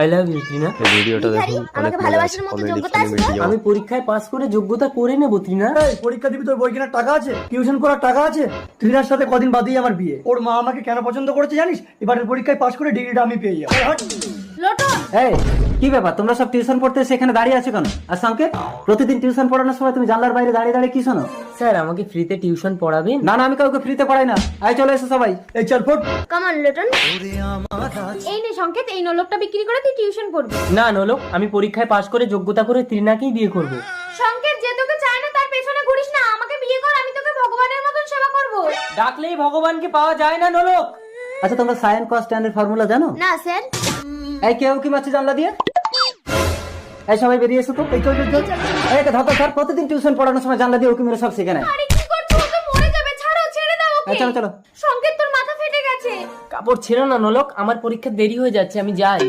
I love you Trina. এই ভিডিওটা দেখুন, অনেক আমাকে ভালোবাসার মতো যোগ্যতা আছে তো? আমি পরীক্ষায় পাস করে যোগ্যতা করে নেব ত্রিনা। এই, পরীক্ষা দিবি, তোর বই কেনার টাকা আছে, টিউশন করার টাকা আছে। তৃণার সাথে কদিন বাদেই আমার বিয়ে। ওর মা আমাকে কেন পছন্দ করেছে জানিস? এবারের পরীক্ষায় পাশ করে ডিগ্রিটা আমি পেয়ে যাবো। এই, হট। লোটন, এই কি ব্যাপার, তোমরা সব টিউশন পড়তে এসে এখানে দাঁড়িয়ে আছো কেন? আর সংকেত, প্রতিদিন টিউশন পড়ানোর সময় তুমি জানলার বাইরে দাঁড়িয়ে দাঁড়িয়ে কি শোনো? স্যার আমাকে ফ্রিতে টিউশন পড়াবেন? না না, আমি কাউকে ফ্রিতে পড়াই না। আয় চলে এসো সবাই। এই চল ফোট। Come on lotion. এই নে সংকেত, এই নলকটা বিক্রি করে তুই টিউশন পড়বি। না নোলক, আমি পরীক্ষায় পাস করে যোগ্যতা করে ত্রিনাকেই বিয়ে করব। সংকেত, যে তোকে চায় না তার পেছনে ঘুরিস না, আমাকে বিয়ে কর, আমি তোকে ভগবানের মতন সেবা করব। ডাকলেই ভগবানকে পাওয়া যায় না নোলক। আচ্ছা, তোমরা সাইন কস ট্যান এর ফর্মুলা জানো? না স্যার। এই কেউ কি মারছে জানলা দিয়ে? এই সবাই বেরিয়ে এসো তো। এই চল চল চল। এই ধরো স্যার, প্রতিদিন টিউশন পড়ানোর সময় জানলা দিয়ে উকি মেরে সব শিখে নেয়। আরে কি করছো? ও তো মরে যাবে, ছাড়ো, ছেড়ে দাও ওকে। এই চলো চলো। সংকেত, তোর মাথা ফেটে গেছে। কাপড় ছেড়ো না নোলক, আমার পরীক্ষা দেরি হয়ে যাচ্ছে, আমি যাই।